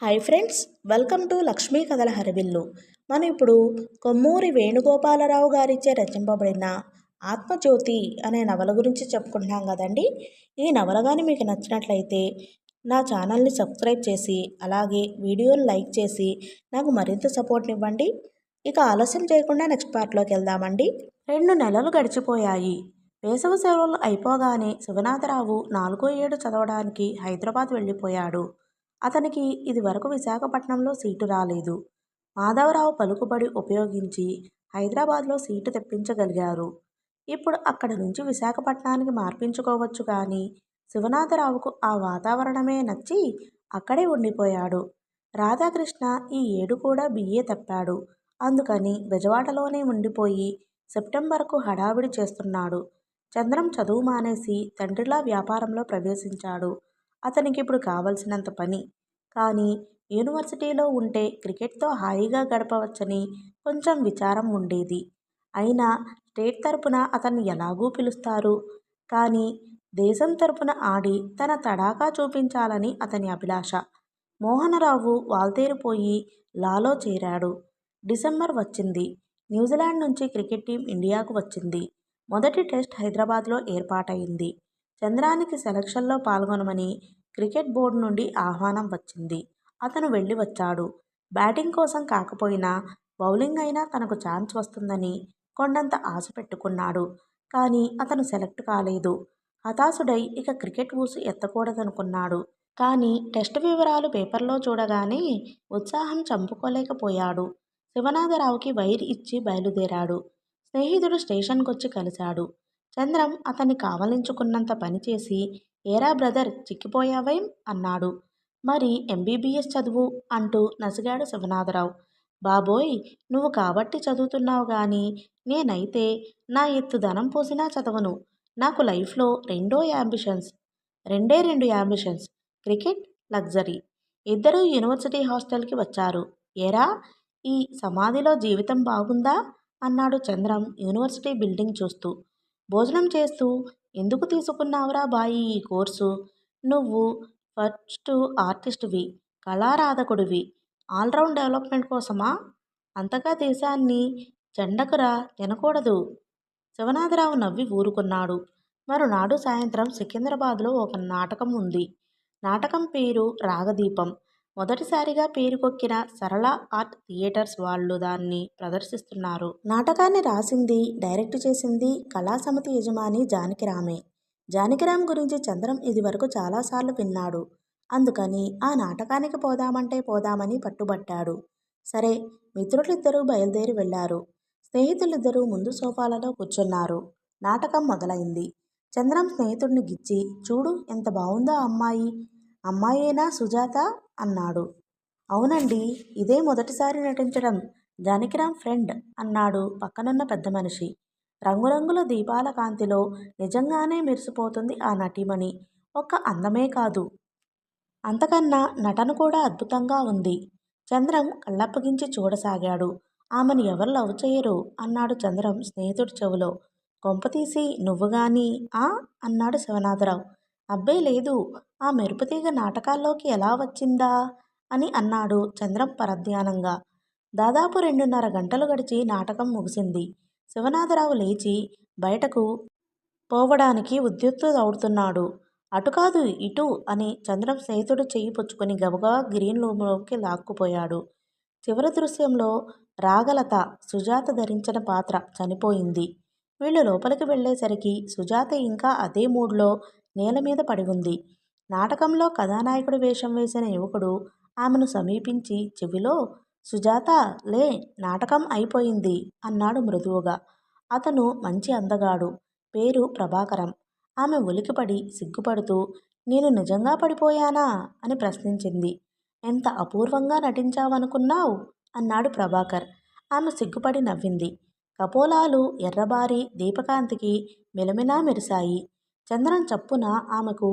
Hi friends, welcome to Lakshmi కథల హరివిల్లు. మనం ఇప్పుడు కొమ్మూరి వేణుగోపాలరావు గారిచే రచింపబడిన ఆత్మజ్యోతి అనే నవల గురించి చెప్పుకుంటున్నాం కదండి. ఈ నవల కానీ మీకు నచ్చినట్లయితే నా ఛానల్ని సబ్స్క్రైబ్ చేసి అలాగే వీడియోని లైక్ చేసి నాకు మరింత సపోర్ట్ ఇవ్వండి. ఇక ఆలస్యం చేయకుండా నెక్స్ట్ పార్ట్లోకి వెళ్దామండి. 2 నెలలు గడిచిపోయాయి. వేసవి సెలవులు అయిపోగానే శివనాథరావు 4వ ఏడు చదవడానికి హైదరాబాద్ వెళ్ళిపోయాడు. అతనికి ఇది వరకు విశాఖపట్నంలో సీటు రాలేదు. మాధవరావు పలుకుబడి ఉపయోగించి హైదరాబాద్లో సీటు తెప్పించగలిగారు. ఇప్పుడు అక్కడి నుంచి విశాఖపట్నానికి మార్పించుకోవచ్చు కానీ శివనాథరావుకు ఆ వాతావరణమే నచ్చి అక్కడే ఉండిపోయాడు. రాధాకృష్ణ ఈ ఏడు కూడా బిఏ తప్పాడు. అందుకని బెజవాడలోనే ఉండిపోయి సెప్టెంబర్కు హడావిడి చేస్తున్నాడు. చంద్రం చదువు మానేసి తండ్రిలా వ్యాపారంలో ప్రవేశించాడు. అతనికి ఇప్పుడు కావలసినంత పని. కానీ యూనివర్సిటీలో ఉంటే క్రికెట్తో హాయిగా గడపవచ్చని కొంచెం విచారం ఉండేది. అయినా స్టేట్ తరపున అతన్ని ఎలాగూ పిలుస్తారు. కానీ దేశం తరపున ఆడి తన తడాఖా చూపించాలని అతని అభిలాష. మోహనరావు వాల్తేరిపోయి లాలో చేరాడు. డిసెంబర్ వచ్చింది. న్యూజిలాండ్ నుంచి క్రికెట్ టీం ఇండియాకు వచ్చింది. మొదటి టెస్ట్ హైదరాబాద్లో ఏర్పాటైంది. చంద్రానికి సెలక్షన్లో పాల్గొనమని క్రికెట్ బోర్డు నుండి ఆహ్వానం వచ్చింది. అతను వెళ్ళి వచ్చాడు. బ్యాటింగ్ కోసం కాకపోయినా బౌలింగ్ అయినా తనకు ఛాన్స్ వస్తుందని కొండంత ఆశ పెట్టుకున్నాడు. కానీ అతను సెలెక్ట్ కాలేదు. హతాశుడై ఇక క్రికెట్ ఊసు ఎత్తకూడదనుకున్నాడు. కానీ టెస్ట్ వివరాలు పేపర్లో చూడగానే ఉత్సాహం చంపుకోలేకపోయాడు. శివనాథరావుకి వైర్ ఇచ్చి బయలుదేరాడు. స్నేహితుడు స్టేషన్కొచ్చి కలిశాడు. చంద్రం అతన్ని కావలించుకున్నంత పనిచేసి ఏరా బ్రదర్ చిక్కిపోయావేం అన్నాడు. మరి ఎంబీబీఎస్ చదువు అంటూ నసిగాడు శివనాథరావు. బాబోయ్, నువ్వు కాబట్టి చదువుతున్నావు గాని నేనైతే నా ఎత్తు ధనం పోసినా చదవను. నాకు లైఫ్లో రెండే రెండు యాంబిషన్స్, క్రికెట్, లగ్జరీ. ఇద్దరూ యూనివర్సిటీ హాస్టల్కి వచ్చారు. ఏరా, ఈ సమాధిలో జీవితం బాగుందా అన్నాడు చంద్రం యూనివర్సిటీ బిల్డింగ్ చూస్తూ. భోజనం చేస్తూ ఎందుకు తీసుకున్నావురా బాయి ఈ కోర్సు? నువ్వు ఫస్ట్ ఆర్టిస్ట్వి, కళారాధకుడివి, ఆల్రౌండ్ డెవలప్మెంట్ కోసమా? అంతగా దేశాన్ని చెండకురా తినకూడదు. శివనాథరావు నవ్వి ఊరుకున్నాడు. మరునాడు సాయంత్రం సికింద్రాబాద్లో ఒక నాటకం ఉంది. నాటకం పేరు రాగదీపం. మొదటిసారిగా పేరుకొక్కిన సరళ ఆర్ట్ థియేటర్స్ వాళ్ళు దాన్ని ప్రదర్శిస్తున్నారు. నాటకాన్ని రాసింది, డైరెక్ట్ చేసింది కళాసమితి యజమాని జానకిరామే. జానకిరామ్ గురించి చంద్రం ఇదివరకు చాలాసార్లు విన్నాడు. అందుకని ఆ నాటకానికి పోదామంటే పోదామని పట్టుబట్టాడు. సరే, మిత్రులిద్దరూ బయలుదేరి వెళ్లారు. స్నేహితులిద్దరూ ముందు సోఫాలలో కూర్చున్నారు. నాటకం మొదలైంది. చంద్రం స్నేహితుడిని గిచ్చి, చూడు ఎంత బావుందో అమ్మాయి. అమ్మాయేనా సుజాత అన్నాడు. అవునండి, ఇదే మొదటిసారి నటించడం. జానకిరామ్ ఫ్రెండ్ అన్నాడు పక్కనున్న పెద్ద మనిషి. రంగురంగుల దీపాల కాంతిలో నిజంగానే మెరిసిపోతుంది ఆ నటీమణి. ఒక్క అందమే కాదు, అంతకన్నా నటన కూడా అద్భుతంగా ఉంది. చంద్రం కళ్ళప్పగించి చూడసాగాడు. ఆమెను ఎవరు లవ్ చేయరు అన్నాడు చంద్రం స్నేహితుడి చెవిలో. కొంపతీసి నువ్వుగాని ఆ అన్నాడు శివనాథరావు. అబ్బే లేదు, ఆ మెరుపుతీగ నాటకాల్లోకి ఎలా వచ్చిందా అని అన్నాడు చంద్రం పరధ్యానంగా. దాదాపు 2:30 గంటలు గడిచి నాటకం ముగిసింది. శివనాథరావు లేచి బయటకు పోవడానికి ఉద్యుక్తుడవుతున్నాడు. అటు కాదు ఇటు అని చంద్రం స్నేహితుడు చెయ్యి పుచ్చుకొని గబగబా గ్రీన్ రూమ్లోకి లాక్కుపోయాడు. చివరి దృశ్యంలో రాగలత సుజాత ధరించిన పాత్ర చనిపోయింది. వీళ్ళు లోపలికి వెళ్ళేసరికి సుజాత ఇంకా అదే మూడ్లో నేల మీద పడి ఉంది. నాటకంలో కథానాయకుడి వేషం వేసిన యువకుడు ఆమెను సమీపించి చెవిలో, సుజాత లే, నాటకం అయిపోయింది అన్నాడు మృదువుగా. అతను మంచి అందగాడు. పేరు ప్రభాకరం. ఆమె ఉలికిపడి సిగ్గుపడుతూ, నేను నిజంగా పడిపోయానా అని ప్రశ్నించింది. ఎంత అపూర్వంగా నటించావనుకున్నావ్ అన్నాడు ప్రభాకర్. ఆమె సిగ్గుపడి నవ్వింది. కపోలాలు ఎర్రబారి దీపకాంతికి మిలమిలా మెరిశాయి. చంద్రం చప్పున ఆమెకు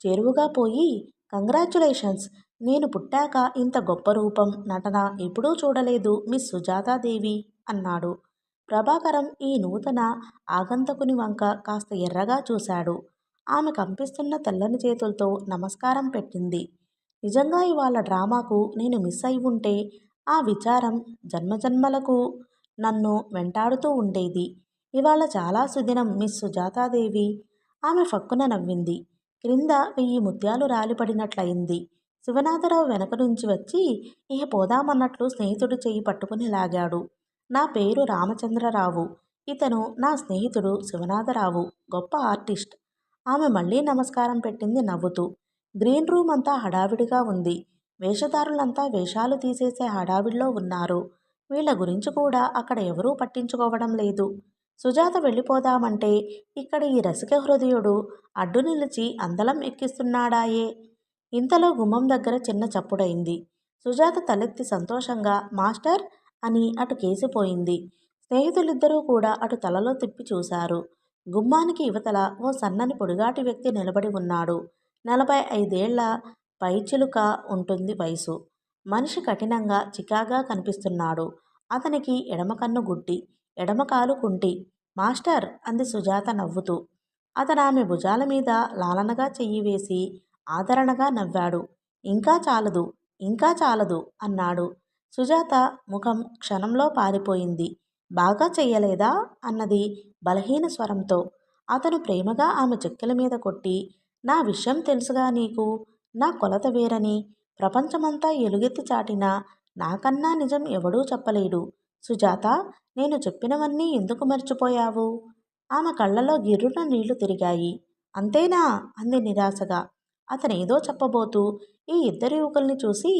చేరువుగా పోయి, కంగ్రాచ్యులేషన్స్, నేను పుట్టాక ఇంత గొప్ప రూపం, నటన ఎప్పుడూ చూడలేదు మిస్ సుజాతాదేవి అన్నాడు. ప్రభాకరం ఈ నూతన ఆగంతకుని వంక కాస్త ఎర్రగా చూశాడు. ఆమె కంపిస్తున్న తెల్లని చేతులతో నమస్కారం పెట్టింది. నిజంగా ఇవాళ డ్రామాకు నేను మిస్ అయి ఉంటే ఆ విచారం జన్మజన్మలకు నన్ను వెంటాడుతూ ఉండేది. ఇవాళ చాలా సుదినం మిస్ సుజాతాదేవి. ఆమె ఫక్కున నవ్వింది. క్రింద 1000 ముత్యాలు రాలిపడినట్లయింది. శివనాథరావు వెనక నుంచి వచ్చి ఇహ పోదామన్నట్లు స్నేహితుడు చెయ్యి పట్టుకుని లాగాడు. నా పేరు రామచంద్రరావు. ఇతను నా స్నేహితుడు శివనాథరావు, గొప్ప ఆర్టిస్ట్. ఆమె మళ్ళీ నమస్కారం పెట్టింది నవ్వుతూ. గ్రీన్ రూమ్ అంతా హడావిడిగా ఉంది. వేషధారులంతా వేషాలు తీసేసే హడావిడిలో ఉన్నారు. వీళ్ళ గురించి కూడా అక్కడ ఎవరూ పట్టించుకోవడం లేదు. సుజాత వెళ్ళిపోదామంటే ఇక్కడ ఈ రసిక హృదయుడు అడ్డు నిలిచి అందలం ఎక్కిస్తున్నాడాయే. ఇంతలో గుమ్మం దగ్గర చిన్న చప్పుడైంది. సుజాత తలెత్తి సంతోషంగా మాస్టర్ అని అటు కేసిపోయింది. స్నేహితులిద్దరూ కూడా అటు తలలో తిప్పి చూశారు. గుమ్మానికి ఇవతల ఓ సన్నని పొడిగాటి వ్యక్తి నిలబడి ఉన్నాడు. 45 ఏళ్ల పైచిలుక ఉంటుంది వయసు. మనిషి కఠినంగా చికాగా కనిపిస్తున్నాడు. అతనికి ఎడమ కన్ను గుడ్డి, ఎడమ కాలు కుంటి. మాస్టర్ అంది సుజాత నవ్వుతూ. అతను ఆమె భుజాల మీద లాలనగా చెయ్యి వేసి ఆదరణగా నవ్వాడు. ఇంకా చాలదు, ఇంకా చాలదు అన్నాడు. సుజాత ముఖం క్షణంలో పారిపోయింది. బాగా చెయ్యలేదా అన్నది బలహీన స్వరంతో. అతను ప్రేమగా ఆమె చెక్కెల మీద కొట్టి, నా విషయం తెలుసుగా నీకు, నా కొలత వేరని. ప్రపంచమంతా ఎలుగెత్తి చాటినా నాకన్నా నిజం ఎవడూ చెప్పలేడు. సుజాత, నేను చెప్పినవన్నీ ఎందుకు మర్చిపోయావు? ఆమె కళ్ళలో గిర్రున నీళ్లు తిరిగాయి. అంతేనా అంది నిరాశగా. అతనేదో చెప్పబోతూ ఈ ఇద్దరు యువకుల్ని చూసి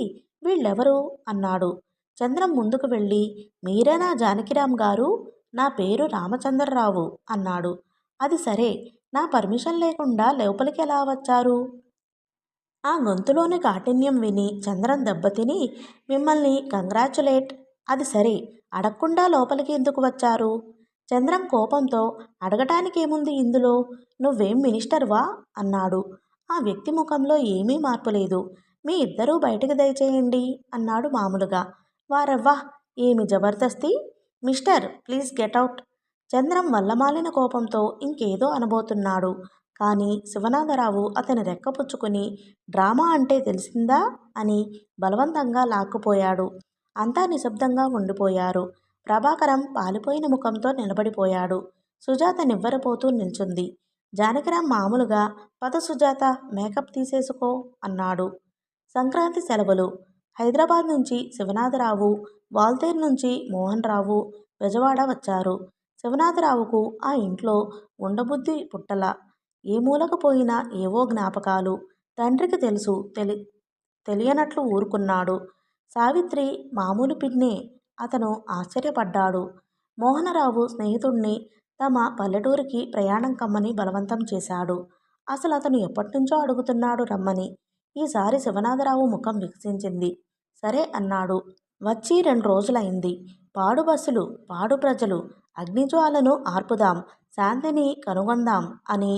వీళ్ళెవరు అన్నాడు. చంద్రం ముందుకు వెళ్ళి, మీరేనా జానకిరామ్ గారు? నా పేరు రామచంద్రరావు అన్నాడు. అది సరే, నా పర్మిషన్ లేకుండా లోపలికి ఎలా వచ్చారు? ఆ గొంతులోని కాఠిన్యం విని చంద్రం దెబ్బతిని, మిమ్మల్ని కంగ్రాచులేట్. అది సరే, అడగకుండా లోపలికి ఎందుకు వచ్చారు? చంద్రం కోపంతో, అడగటానికేముంది ఇందులో, నువ్వేం మినిస్టర్వా అన్నాడు. ఆ వ్యక్తి ముఖంలో ఏమీ మార్పులేదు. మీ ఇద్దరూ బయటకు దయచేయండి అన్నాడు మామూలుగా. వారవ్వా, ఏమి జబర్దస్తి. Mister, please get out. చంద్రం వల్లమాలిన కోపంతో ఇంకేదో అనబోతున్నాడు. కానీ శివనాథరావు అతని రెక్కపుచ్చుకుని, డ్రామా అంటే తెలిసిందా అని బలవంతంగా లాక్కుపోయాడు. అంతా నిశ్శబ్దంగా ఉండిపోయారు. ప్రభాకరం పాలిపోయిన ముఖంతో నిలబడిపోయాడు. సుజాత నివ్వెరపోతూ నిల్చుంది. జానకిరాం మామూలుగా, పద సుజాత, మేకప్ తీసేసుకో అన్నాడు. సంక్రాంతి సెలవులు. హైదరాబాద్ నుంచి శివనాథరావు, వాల్తేరు నుంచి మోహన్ రావు బెజవాడ వచ్చారు. శివనాథరావుకు ఆ ఇంట్లో ఉండబుద్ధి పుట్టల. ఏ మూలకు పోయినా ఏవో జ్ఞాపకాలు. తండ్రికి తెలుసు, తెలియనట్లు ఊరుకున్నాడు. సావిత్రి మామూలు పిన్నే. అతను ఆశ్చర్యపడ్డాడు. మోహనరావు స్నేహితుణ్ణి తమ పల్లెటూరికి ప్రయాణం కమ్మని బలవంతం చేశాడు. అసలు అతను ఎప్పటినుంచో అడుగుతున్నాడు రమ్మని. ఈసారి శివనాథరావు ముఖం వికసించింది. సరే అన్నాడు. వచ్చి 2 రోజులైంది. పాడు బస్సులు, పాడు ప్రజలు, అగ్నిజ్వాలను ఆర్పుదాం, శాంతిని కనుగొందాం అని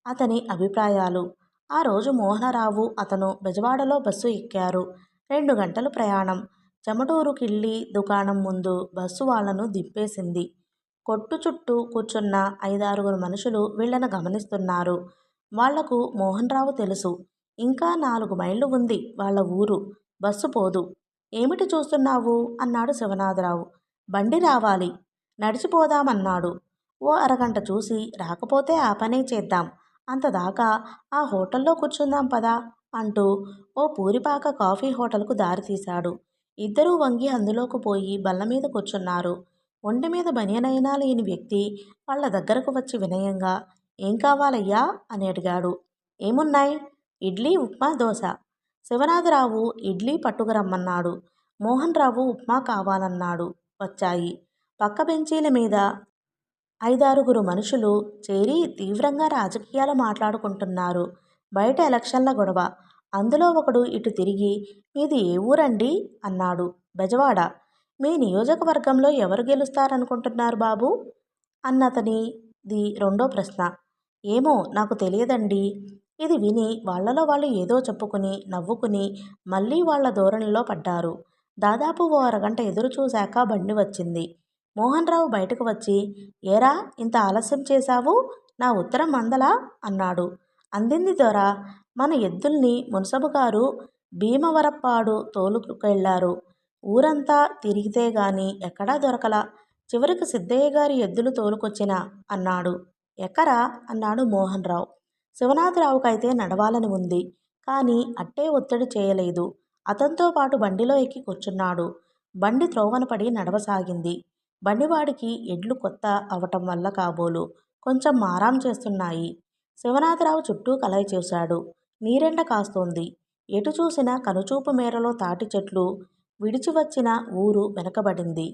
అతని అభిప్రాయాలు. ఆ రోజు మోహనరావు అతను బెజవాడలో బస్సు ఎక్కారు. 2 గంటలు ప్రయాణం. చెమటూరు కిళ్ళి దుకాణం ముందు బస్సు వాళ్లను దింపేసింది. కొట్టు చుట్టూ కూర్చున్న 5-6 మనుషులు వీళ్లను గమనిస్తున్నారు. వాళ్లకు మోహన్రావు తెలుసు. ఇంకా 4 మైళ్ళు ఉంది వాళ్ళ ఊరు. బస్సు పోదు. ఏమిటి చూస్తున్నావు అన్నాడు శివనాథరావు. బండి రావాలి, నడిచిపోదామన్నాడు. ఓ అరగంట చూసి రాకపోతే ఆ పనే చేద్దాం, అంతదాకా ఆ హోటల్లో కూర్చుందాం పదా అంటూ ఓ పూరిపాక కాఫీ హోటల్కు దారితీశాడు. ఇద్దరూ వంగి అందులోకి పోయి బల్లమీద కూర్చున్నారు. ఒంటి మీద బనియనైనా లేని వ్యక్తి వాళ్ళ దగ్గరకు వచ్చి వినయంగా, ఏం కావాలయ్యా అని అడిగాడు. ఏమున్నాయి? ఇడ్లీ, ఉప్మా, దోశ. శివనాథరావు ఇడ్లీ పట్టుకురమ్మన్నాడు. మోహన్ రావు ఉప్మా కావాలన్నాడు. వచ్చాయి. పక్క బెంచీల మీద 5-6 మనుషులు చేరి తీవ్రంగా రాజకీయాలు మాట్లాడుకుంటున్నారు. బయట ఎలక్షన్ల గొడవ. అందులో ఒకడు ఇటు తిరిగి, మీది ఏ ఊరండి అన్నాడు. బెజవాడ. మీ నియోజకవర్గంలో ఎవరు గెలుస్తారనుకుంటున్నారు బాబు అన్నతనిది రెండో ప్రశ్న. ఏమో నాకు తెలియదండి. ఇది విని వాళ్లలో వాళ్ళు ఏదో చెప్పుకుని నవ్వుకుని మళ్ళీ వాళ్ల ధోరణిలో పడ్డారు. దాదాపు ఓ అరగంట ఎదురు చూశాక బండి వచ్చింది. మోహన్ రావు బయటకు వచ్చి, ఏరా ఇంత ఆలస్యం చేశావు, నా ఉత్తరం అందలా అన్నాడు. అందింది దొరా, మన ఎద్దుల్ని మున్సబుగారు భీమవరప్పాడు తోలుకెళ్లారు. ఊరంతా తిరిగితే గాని ఎక్కడా దొరకలా. చివరికి సిద్ధయ్య గారి ఎద్దులు తోలుకొచ్చినా అన్నాడు. ఎక్కరా అన్నాడు మోహన్ రావు. శివనాథరావుకైతే నడవాలని ఉంది. కానీ అట్టే ఒత్తిడి చేయలేదు. అతనితో పాటు బండిలో ఎక్కి కూర్చున్నాడు. బండి త్రోవన పడి నడవసాగింది. బండివాడికి ఎడ్లు కొత్త అవటం వల్ల కాబోలు కొంచెం మారాం చేస్తున్నాయి. శివనాథరావు చుట్టూ కలయి చూశాడు. నీరెండ కాస్తోంది. ఎటు చూసినా కనుచూపు మేరలో తాటి చెట్లు. విడిచి వచ్చిన ఊరు వెనకబడింది.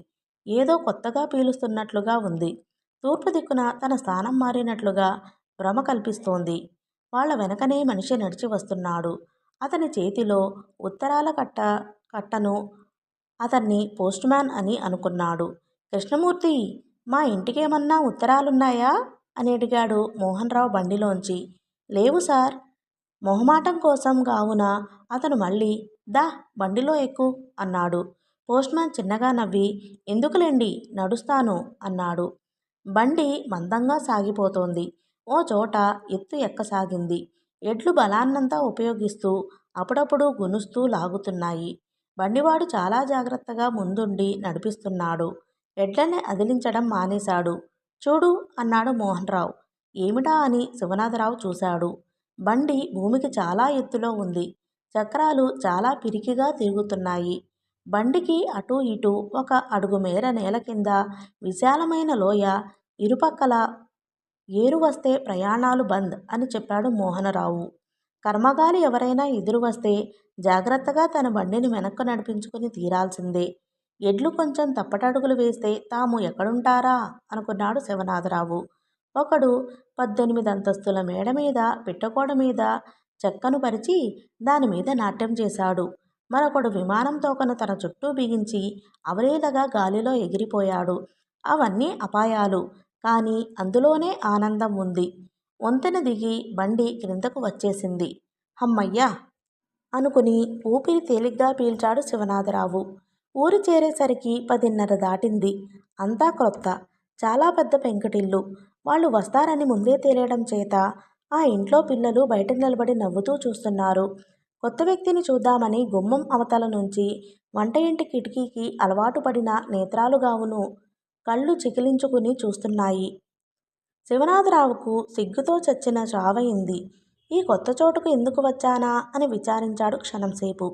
ఏదో కొత్తగా పీలుస్తున్నట్లుగా ఉంది. తూర్పు దిక్కున తన స్థానం మారినట్లుగా భ్రమ కల్పిస్తోంది. వాళ్ళ వెనకనే మనిషి నడిచి వస్తున్నాడు. అతని చేతిలో ఉత్తరాల కట్టను. అతన్ని పోస్ట్ మ్యాన్ అని అనుకున్నాడు. కృష్ణమూర్తి, మా ఇంటికేమన్నా ఉత్తరాలున్నాయా అని అడిగాడు మోహన్ రావు బండిలోంచి. లేవు సార్. మొహమాటం కోసం గావున అతను మళ్ళీ దా బండిలో ఎక్కు అన్నాడు. పోస్ట్మ్యాన్ చిన్నగా నవ్వి ఎందుకులేండి నడుస్తాను అన్నాడు. బండి మందంగా సాగిపోతోంది. ఓ చోట ఎత్తు ఎక్కసాగింది. ఎడ్లు బలాన్నంతా ఉపయోగిస్తూ అప్పుడప్పుడు గునుస్తూ లాగుతున్నాయి. బండివాడు చాలా జాగ్రత్తగా ముందుండి నడిపిస్తున్నాడు. ఎడ్లని అదిలించడం మానేశాడు. చూడు అన్నాడు మోహన్ రావు. ఏమిటా అని శివనాథరావు చూశాడు. బండి భూమికి చాలా ఎత్తులో ఉంది. చక్రాలు చాలా పిరికిగా తిరుగుతున్నాయి. బండికి అటూ ఇటూ 1 అడుగు మేర నేల కింద విశాలమైన లోయ. ఇరుపక్కల ఏరు వస్తే ప్రయాణాలు బంద్ అని చెప్పాడు మోహనరావు. కర్మగాలి ఎవరైనా ఎదురు వస్తే జాగ్రత్తగా తన బండిని వెనక్కు నడిపించుకుని తీరాల్సిందే. ఎడ్లు కొంచెం తప్పటడుగులు వేస్తే తాము ఎక్కడుంటారా అనుకున్నాడు శివనాథరావు. ఒకడు 18 అంతస్తుల మేడ మీద పిట్టగోడ మీద చెక్కను పరిచి దానిమీద నాట్యం చేశాడు. మరొకడు విమానం తోకను తన చుట్టూ బిగించి అవలీలగా గాలిలో ఎగిరిపోయాడు. అవన్నీ అపాయాలు. కానీ అందులోనే ఆనందం ఉంది. వంతెన దిగి బండి క్రిందకు వచ్చేసింది. హమ్మయ్యా అనుకుని ఊపిరి తేలిగ్గా పీల్చాడు శివనాథరావు. ఊరు చేరేసరికి 10:30 దాటింది. అంతా క్రొత్త. చాలా పెద్ద పెంకుటిల్లు. వాళ్ళు వస్తారని ముందే తెలియడం చేత ఆ ఇంట్లో పిల్లలు బయట నిలబడి నవ్వుతూ చూస్తున్నారు. కొత్త వ్యక్తిని చూద్దామని గుమ్మం అవతల నుంచి వంట ఇంటి కిటికీకి అలవాటు పడిన నేత్రాలుగావును కళ్ళు చికిలించుకుని చూస్తున్నాయి. శివనాథరావుకు సిగ్గుతో చచ్చిన చావయింది. ఈ కొత్త చోటుకు ఎందుకు వచ్చానా అని విచారించాడు క్షణంసేపు.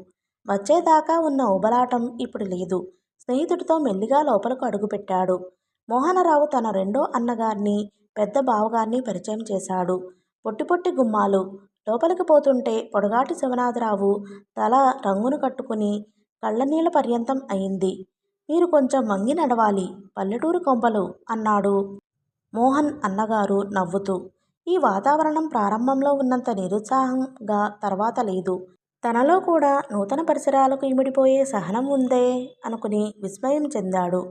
వచ్చేదాకా ఉన్న ఉబలాటం ఇప్పుడు లేదు. స్నేహితుడితో మెల్లిగా లోపలకు అడుగుపెట్టాడు. మోహనరావు తన రెండో అన్నగారిని పెద్ద బావగారిని పరిచయం చేశాడు. పొట్టి పొట్టి గుమ్మాలు. లోపలికి పోతుంటే పొడగాటి శివనాథరావు తల రంగును కట్టుకుని కళ్ళనీళ్ళ పర్యంతం అయింది. మీరు కొంచెం వంగి నడవాలి, పల్లెటూరు కొంపలు అన్నాడు మోహన్ అన్నగారు నవ్వుతూ. ఈ వాతావరణం ప్రారంభంలో ఉన్నంత నిరుత్సాహంగా తర్వాత లేదు. తనలో కూడా నూతన పరిసరాలకు ఇమిడిపోయే సహనం ఉందే అనుకుని విస్మయం చెందాడు.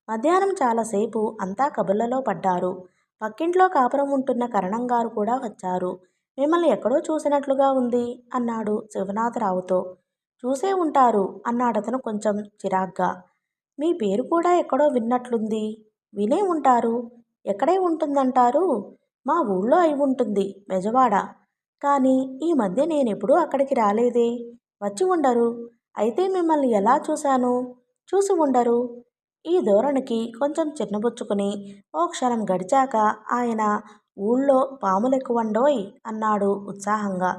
మధ్యాహ్నం చాలాసేపు అంతా కబుర్లలో పడ్డారు. పక్కింట్లో కాపురం ఉంటున్న కరణంగారు కూడా వచ్చారు. మిమ్మల్ని ఎక్కడో చూసినట్లుగా ఉంది అన్నాడు శివనాథరావుతో. చూసే ఉంటారు అన్నాడతను కొంచెం చిరాగ్గా. మీ పేరు కూడా ఎక్కడో విన్నట్లుంది. వినే ఉంటారు. ఎక్కడే ఉంటుందంటారు? మా ఊళ్ళో అయి ఉంటుంది, బెజవాడ. కానీ ఈ మధ్య నేనెప్పుడూ అక్కడికి రాలేదే. వచ్చి ఉండరు. అయితే మిమ్మల్ని ఎలా చూశాను? చూసి ఉండరు. ఈ ధోరణికి కొంచెం చిన్నబుచ్చుకుని ఓ క్షణం గడిచాక ఆయన ఊళ్ళో పాములెక్కువండోయ్ అన్నాడు ఉత్సాహంగా.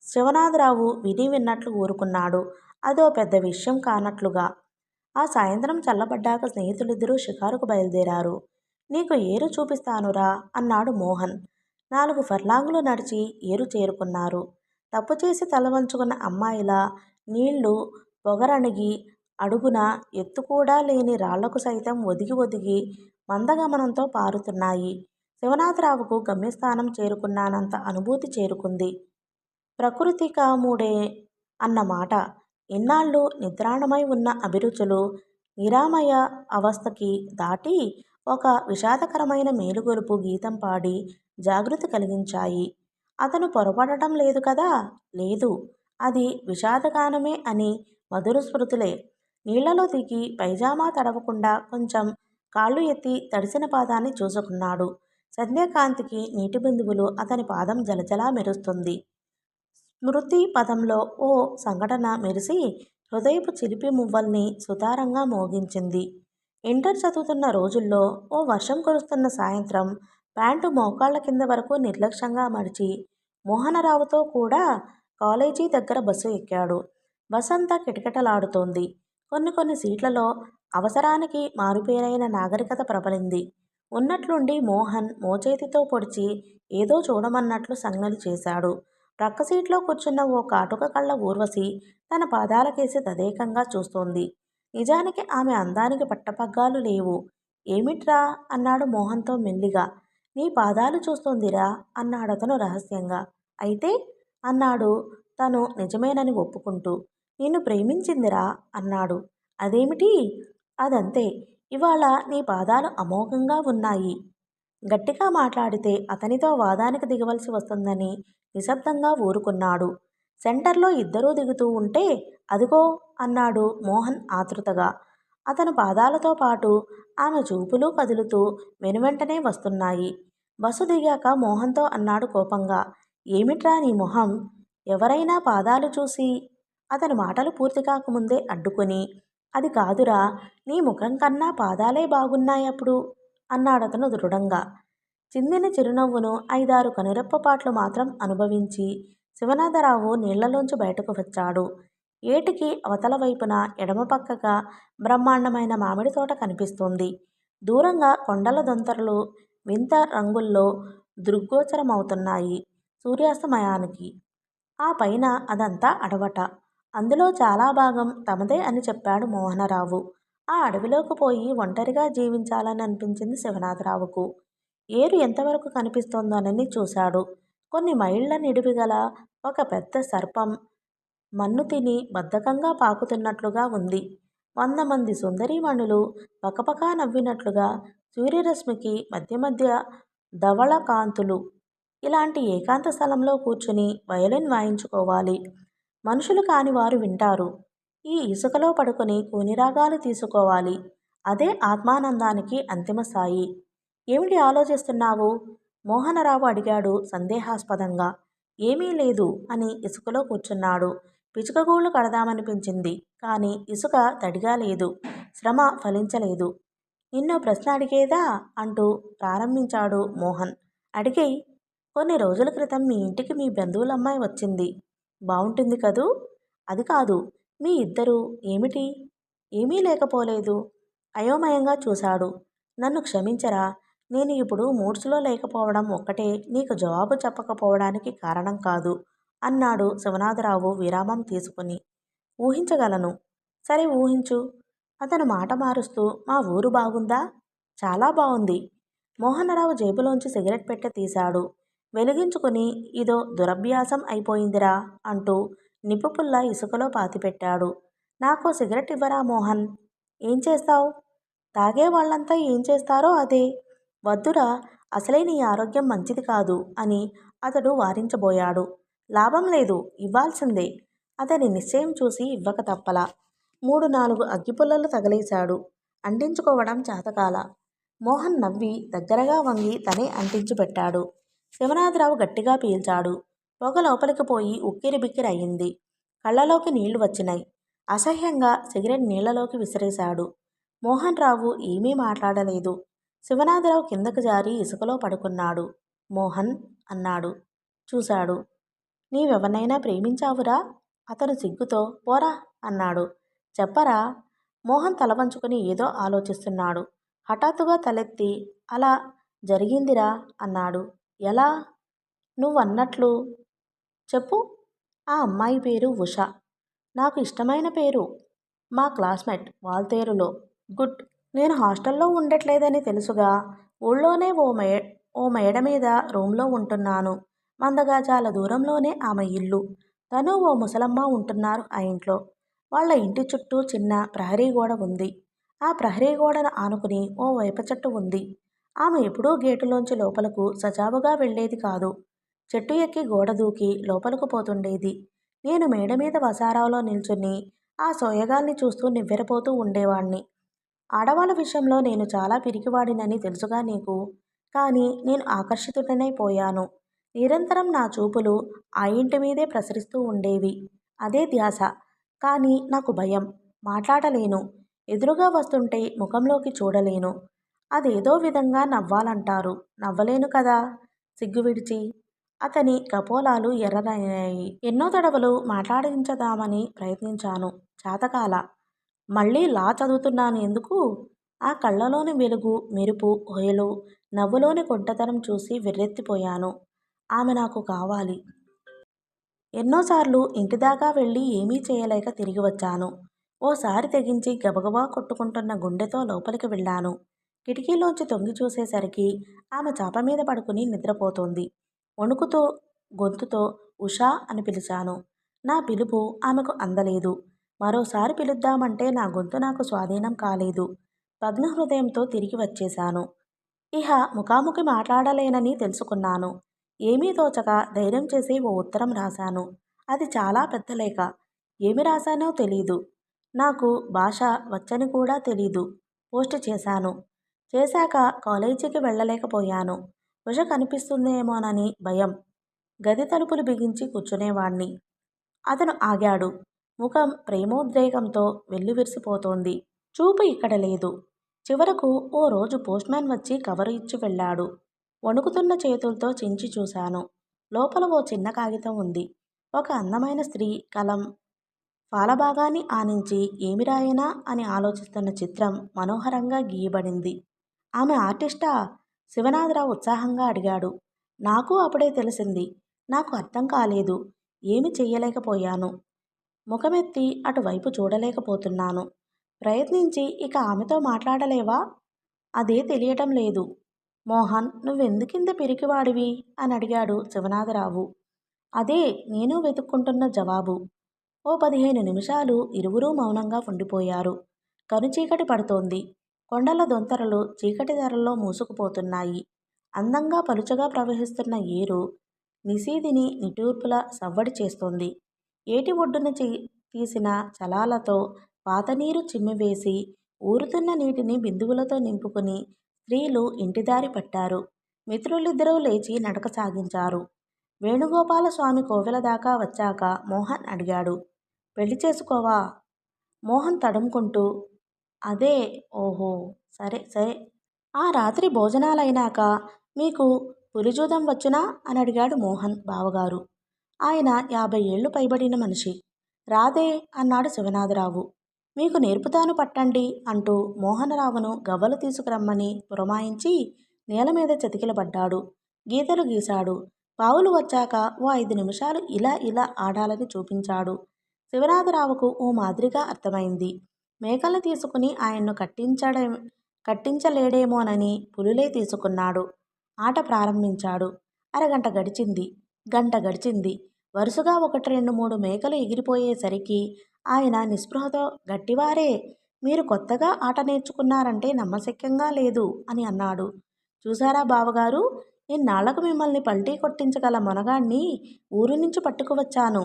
శివనాథరావు విని విన్నట్లు ఊరుకున్నాడు. అదో పెద్ద విషయం కానట్లుగా. ఆ సాయంత్రం చల్లబడ్డాక స్నేహితులిద్దరూ షికారుకు బయలుదేరారు. నీకు ఏరు చూపిస్తానురా అన్నాడు మోహన్. 4 ఫర్లాంగులు నడిచి ఏరు చేరుకున్నారు. తప్పు చేసి తలవంచుకున్న అమ్మాయిలా నీళ్లు పొగరణిగి అడుగున ఎత్తు కూడా లేని రాళ్లకు సైతం ఒదిగి ఒదిగి మందగమనంతో పారుతున్నాయి. శివనాథరావుకు గమ్యస్థానం చేరుకున్నానంత అనుభూతి చేరుకుంది. ప్రకృతి కాముడే అన్నమాట. ఇన్నాళ్ళు నిద్రాణమై ఉన్న అభిరుచులు నిరామయ అవస్థకి దాటి ఒక విషాదకరమైన మేలుగొలుపు గీతం పాడి జాగృతి కలిగించాయి. అతను పొరపడటం లేదు కదా? లేదు. అది విషాదగానమే అని మధుర స్మృతులే. నీళ్లలో దిగి పైజామా తడవకుండా కొంచెం కాళ్ళు ఎత్తి తడిసిన పాదాన్ని చూసుకున్నాడు. సంధ్యాకాంతికి నీటి బిందువులు అతని పాదం జలజలా మెరుస్తుంది. స్మృతి పదంలో ఓ సంఘటన మెరిసి హృదయపు చిలిపి మువ్వల్ని సుతారంగా మోగించింది. ఇంటర్ చదువుతున్న రోజుల్లో ఓ వర్షం కురుస్తున్న సాయంత్రం ప్యాంటు మోకాళ్ల కింద వరకు నిర్లక్ష్యంగా మడిచి మోహనరావుతో కూడా కాలేజీ దగ్గర బస్సు ఎక్కాడు. బస్ అంతా కిటకిటలాడుతోంది. కొన్ని కొన్ని సీట్లలో అవసరానికి మారుపేరైన నాగరికత ప్రబలింది. ఉన్నట్లుండి మోహన్ మోచేతితో పొడిచి ఏదో చూడమన్నట్లు సంజ్ఞలు చేశాడు. ప్రక్క సీట్లో కూర్చున్న ఓ కాటుక కళ్ళ ఊర్వశి తన పాదాలకేసి తదేకంగా చూస్తోంది. నిజానికి ఆమె అందానికి పట్టపగ్గాలు లేవు. ఏమిట్రా అన్నాడు మోహన్తో మెల్లిగా. నీ పాదాలు చూస్తోందిరా అన్నాడతను రహస్యంగా. అయితే అన్నాడు తను నిజమేనని ఒప్పుకుంటూ. నిన్ను ప్రేమించిందిరా అన్నాడు. అదేమిటి? అదంతే. ఇవాళ నీ పాదాలు అమోఘంగా ఉన్నాయి. గట్టిగా మాట్లాడితే అతనితో వాదానికి దిగవలసి వస్తుందని నిశ్శబ్దంగా ఊరుకున్నాడు. సెంటర్లో ఇద్దరూ దిగుతూ ఉంటే అదిగో అన్నాడు మోహన్ ఆతృతగా. అతను పాదాలతో పాటు ఆమె చూపులు కదులుతూ వెనువెంటనే వస్తున్నాయి. బస్సు దిగాక మోహన్తో అన్నాడు కోపంగా. ఏమిట్రా నీ మొహం? ఎవరైనా పాదాలు చూసి అతని మాటలు పూర్తి కాకముందే అడ్డుకొని, అది కాదురా, నీ ముఖం కన్నా పాదాలే బాగున్నాయప్పుడు అన్నాడతను దృఢంగా. చిందిన చిరునవ్వును 5-6 కనురెప్పపాట్లు మాత్రం అనుభవించి శివనాథరావు నీళ్లలోంచి బయటకు వచ్చాడు. ఏటికి అవతల వైపున ఎడమ పక్కగా బ్రహ్మాండమైన మామిడి తోట కనిపిస్తోంది. దూరంగా కొండల దొంతరలు వింత రంగుల్లో దృగ్గోచరమవుతున్నాయి సూర్యాస్తమయానికి. ఆ పైన అదంతా అడవట. అందులో చాలా భాగం తమదే అని చెప్పాడు మోహనరావు. ఆ అడవిలోకి పోయి ఒంటరిగా జీవించాలని అనిపించింది శివనాథరావుకు. ఏరు ఎంతవరకు కనిపిస్తోందోనని చూశాడు. కొన్ని మైళ్ళ నిడివి గల ఒక పెద్ద సర్పం మన్ను తిని బద్ధకంగా పాకుతున్నట్లుగా ఉంది. 100 మంది సుందరీమణులు పకపకా నవ్వినట్లుగా సూర్యరశ్మికి మధ్య మధ్య ధవళ కాంతులు. ఇలాంటి ఏకాంత స్థలంలో కూర్చుని వయలిన్ వాయించుకోవాలి. మనుషులు కాని వారు వింటారు. ఈ ఇసుకలో పడుకొని కూనిరాగాలు తీసుకోవాలి. అదే ఆత్మానందానికి అంతిమ స్థాయి. ఏమిటి ఆలోచిస్తున్నావు? మోహనరావు అడిగాడు సందేహాస్పదంగా. ఏమీ లేదు అని ఇసుకలో కూర్చున్నాడు. పిచుకగూళ్ళు కడదామనిపించింది. కానీ ఇసుక తడిగా లేదు. శ్రమ ఫలించలేదు. నిన్నో ప్రశ్న అడిగేదా అంటూ ప్రారంభించాడు మోహన్. అడిగేయ్. కొన్ని రోజుల క్రితం మీ ఇంటికి మీ బంధువులమ్మాయి వచ్చింది. బావుంటుంది కదూ? అది కాదు. మీ ఇద్దరూ ఏమిటి? ఏమీ లేకపోలేదు. అయోమయంగా చూశాడు. నన్ను క్షమించరా. నేను ఇప్పుడు మూడ్స్లో లేకపోవడం ఒక్కటే నీకు జవాబు చెప్పకపోవడానికి కారణం కాదు అన్నాడు శివనాథరావు విరామం తీసుకుని. ఊహించగలను. సరే ఊహించు. అతను మాట మారుస్తూ మా ఊరు బాగుందా? చాలా బాగుంది. మోహనరావు జేబులోంచి సిగరెట్ పెట్టె తీశాడు. వెలిగించుకుని ఇదో దురభ్యాసం అయిపోయిందిరా అంటూ నిప్పుపుల్ల ఇసుకలో పాతిపెట్టాడు. నాకో సిగరెట్ ఇవ్వరా మోహన్? ఏం చేస్తావు? తాగే వాళ్ళంతా ఏం చేస్తారో అదే. వద్దురా, అసలే నీ ఆరోగ్యం మంచిది కాదు అని అతడు వారించబోయాడు. లాభం లేదు, ఇవ్వాల్సిందే. అతని నిశ్చయం చూసి ఇవ్వక తప్పలా. 3-4 అగ్గిపుల్లలు తగలేశాడు. అంటించుకోవడం చేతకాల. మోహన్ నవ్వి దగ్గరగా వంగి తనే అంటించి పెట్టాడు. శివనాథరావు గట్టిగా పీల్చాడు. పొగ లోపలికి పోయి ఉక్కిరి బిక్కిరి అయింది. కళ్ళలోకి నీళ్లు వచ్చినాయి. అసహ్యంగా సిగరెట్ నీళ్లలోకి విసిరేశాడు. మోహన్ రావు ఏమీ మాట్లాడలేదు. శివనాథరావు కిందకు జారి ఇసుకలో పడుకున్నాడు. మోహన్ అన్నాడు. చూశాడు. నీవెవరినైనా ప్రేమించావురా? అతను సిగ్గుతో పోరా అన్నాడు. చెప్పరా? మోహన్ తల వంచుకుని ఏదో ఆలోచిస్తున్నాడు. హఠాత్తుగా తలెత్తి అలా జరిగిందిరా అన్నాడు. ఎలా? నువ్వన్నట్లు చెప్పు. ఆ అమ్మాయి పేరు ఉష. నాకు ఇష్టమైన పేరు. మా క్లాస్మేట్ వాల్తేరులో. గుడ్. నేను హాస్టల్లో ఉండట్లేదని తెలుసుగా. ఊళ్ళోనే ఓ మేడ మీద రూమ్లో ఉంటున్నాను. 100 గజాల దూరంలోనే ఆమె ఇల్లు. తను ఓ ముసలమ్మ ఉంటున్నారు ఆ ఇంట్లో. వాళ్ళ ఇంటి చుట్టూ చిన్న ప్రహరీ గోడ ఉంది. ఆ ప్రహరీ గోడను ఆనుకుని ఓ వేప చెట్టు ఉంది. ఆమె ఎప్పుడూ గేటులోంచి లోపలకు సజావుగా వెళ్ళేది కాదు. చెట్టు ఎక్కి గోడ దూకి లోపలకు పోతుండేది. నేను మేడ మీద వసారాలో నిల్చుని ఆ సోయగాల్ని చూస్తూ నివ్వెరపోతూ ఉండేవాణ్ణి. ఆడవాళ్ళ విషయంలో నేను చాలా పిరికివాడినని తెలుసుగా నీకు. కానీ నేను ఆకర్షితుడనై పోయాను. నిరంతరం నా చూపులు ఆ ఇంటి మీదే ప్రసరిస్తూ ఉండేవి. అదే ధ్యాస. కానీ నాకు భయం. మాట్లాడలేను. ఎదురుగా వస్తుంటే ముఖంలోకి చూడలేను. అదేదో విధంగా నవ్వాలంటారు. నవ్వలేను కదా! సిగ్గు విడిచి. అతని కపోలాలు ఎర్రనయ్యాయి. ఎన్నో తడవలు మాట్లాడించదామని ప్రయత్నించాను. చేతకాల. మళ్ళీ లా చదువుతున్నాను ఎందుకు? ఆ కళ్ళలోని వెలుగు, మెరుపు, హొయలు, నవ్వులోని కొంటెతనం చూసి వెర్రెత్తిపోయాను. ఆమె నాకు కావాలి. ఎన్నోసార్లు ఇంటిదాకా వెళ్ళి ఏమీ చేయలేక తిరిగి వచ్చాను. ఓసారి తెగించి గబగబా కొట్టుకుంటున్న గుండెతో లోపలికి వెళ్ళాను. కిటికీలోంచి తొంగి చూసేసరికి ఆమె చాప మీద పడుకుని నిద్రపోతోంది. వణుకుతో గొంతుతో ఉషా అని పిలిచాను. నా పిలుపు ఆమెకు అందలేదు. మరోసారి పిలుద్దామంటే నా గొంతు నాకు స్వాధీనం కాలేదు. భగ్న హృదయంతో తిరిగి వచ్చేశాను. ఇహ ముఖాముఖి మాట్లాడలేనని తెలుసుకున్నాను. ఏమీ తోచక ధైర్యం చేసి ఓ ఉత్తరం రాశాను. అది చాలా పెద్ద లేఖ. ఏమి రాశానో తెలీదు. నాకు భాష వచ్చని కూడా తెలీదు. పోస్ట్ చేశాను. చేశాక కాలేజీకి వెళ్ళలేకపోయాను. ఉష కనిపిస్తుందేమోనని భయం. గది తలుపులు బిగించి కూర్చునేవాణ్ణి. అతను ఆగాడు. ముఖం ప్రేమోద్రేకంతో వెల్లివిరిసిపోతోంది. చూపు ఇక్కడ లేదు. చివరకు ఓ రోజు పోస్ట్‌మ్యాన్ వచ్చి కవరు ఇచ్చి వెళ్ళాడు. వణుకుతున్న చేతులతో చించి చూశాను. లోపల ఓ చిన్న కాగితం ఉంది. ఒక అందమైన స్త్రీ కలం ఫాలభాగాన్ని ఆనించి ఏమి రాయనా అని ఆలోచిస్తున్న చిత్రం మనోహరంగా గీయబడింది. ఆమె ఆర్టిస్టా? శివనాథరావు ఉత్సాహంగా అడిగాడు. నాకు అప్పుడే తెలిసింది. నాకు అర్థం కాలేదు. ఏమి చెయ్యలేకపోయాను. ముఖమెత్తి అటువైపు చూడలేకపోతున్నాను. ప్రయత్నించి ఇక ఆమెతో మాట్లాడలేవా? అదే తెలియటం లేదు. మోహన్, నువ్వెందుకింత పిరికివాడివి? అని అడిగాడు శివనాథరావు. అదే నేను వెతుక్కుంటున్న జవాబు. ఓ 15 నిమిషాలు ఇరువురూ మౌనంగా ఉండిపోయారు. కనుచీకటి పడుతోంది. కొండల దొంతరలు చీకటి ధరల్లో మూసుకుపోతున్నాయి. అందంగా పలుచగా ప్రవహిస్తున్న ఏరు నిశీధిని నిట్టూర్పులా సవ్వడి చేస్తోంది. ఏటి ఒడ్డున తీసిన చలాలతో పాతనీరు చిమ్మివేసి ఊరుతున్న నీటిని బిందువులతో నింపుకుని స్త్రీలు ఇంటిదారి పట్టారు. మిత్రులిద్దరూ లేచి నడక సాగించారు. వేణుగోపాలస్వామి కోవెల దాకా వచ్చాక మోహన్ అడిగాడు. పెళ్లి చేసుకోవా? మోహన్ తడుముకుంటూ అదే. ఓహో, సరే సరే. ఆ రాత్రి భోజనాలైనాక మీకు పులిజూదం వచ్చునా అని అడిగాడు మోహన్ బావగారు. ఆయన 50 ఏళ్లు పైబడిన మనిషి. రాదే అన్నాడు శివనాథరావు. మీకు నేర్పుతాను పట్టండి అంటూ మోహనరావును గవ్వలు తీసుకురమ్మని పురమాయించి నేలమీద చతికిలబడ్డాడు. గీతలు గీశాడు. పావులు వచ్చాక ఓ 5 నిమిషాలు ఇలా ఇలా ఆడాలని చూపించాడు. శివనాథరావుకు ఓ మాదిరిగా అర్థమైంది. మేకల్ని తీసుకుని ఆయన్ను కట్టించలేడేమోనని పులులే తీసుకున్నాడు. ఆట ప్రారంభించాడు. అరగంట గడిచింది. గంట గడిచింది. వరుసగా 1, 2, 3 మేకలు ఎగిరిపోయేసరికి ఆయన నిస్పృహతో గట్టివారే, మీరు కొత్తగా ఆట నేర్చుకున్నారంటే నమ్మశక్యంగా లేదు అని అన్నాడు. చూశారా బావగారు, ఇన్నాళ్లకు మిమ్మల్ని పల్టీ కొట్టించగల మొనగాణ్ణి ఊరు నుంచి పట్టుకువచ్చాను.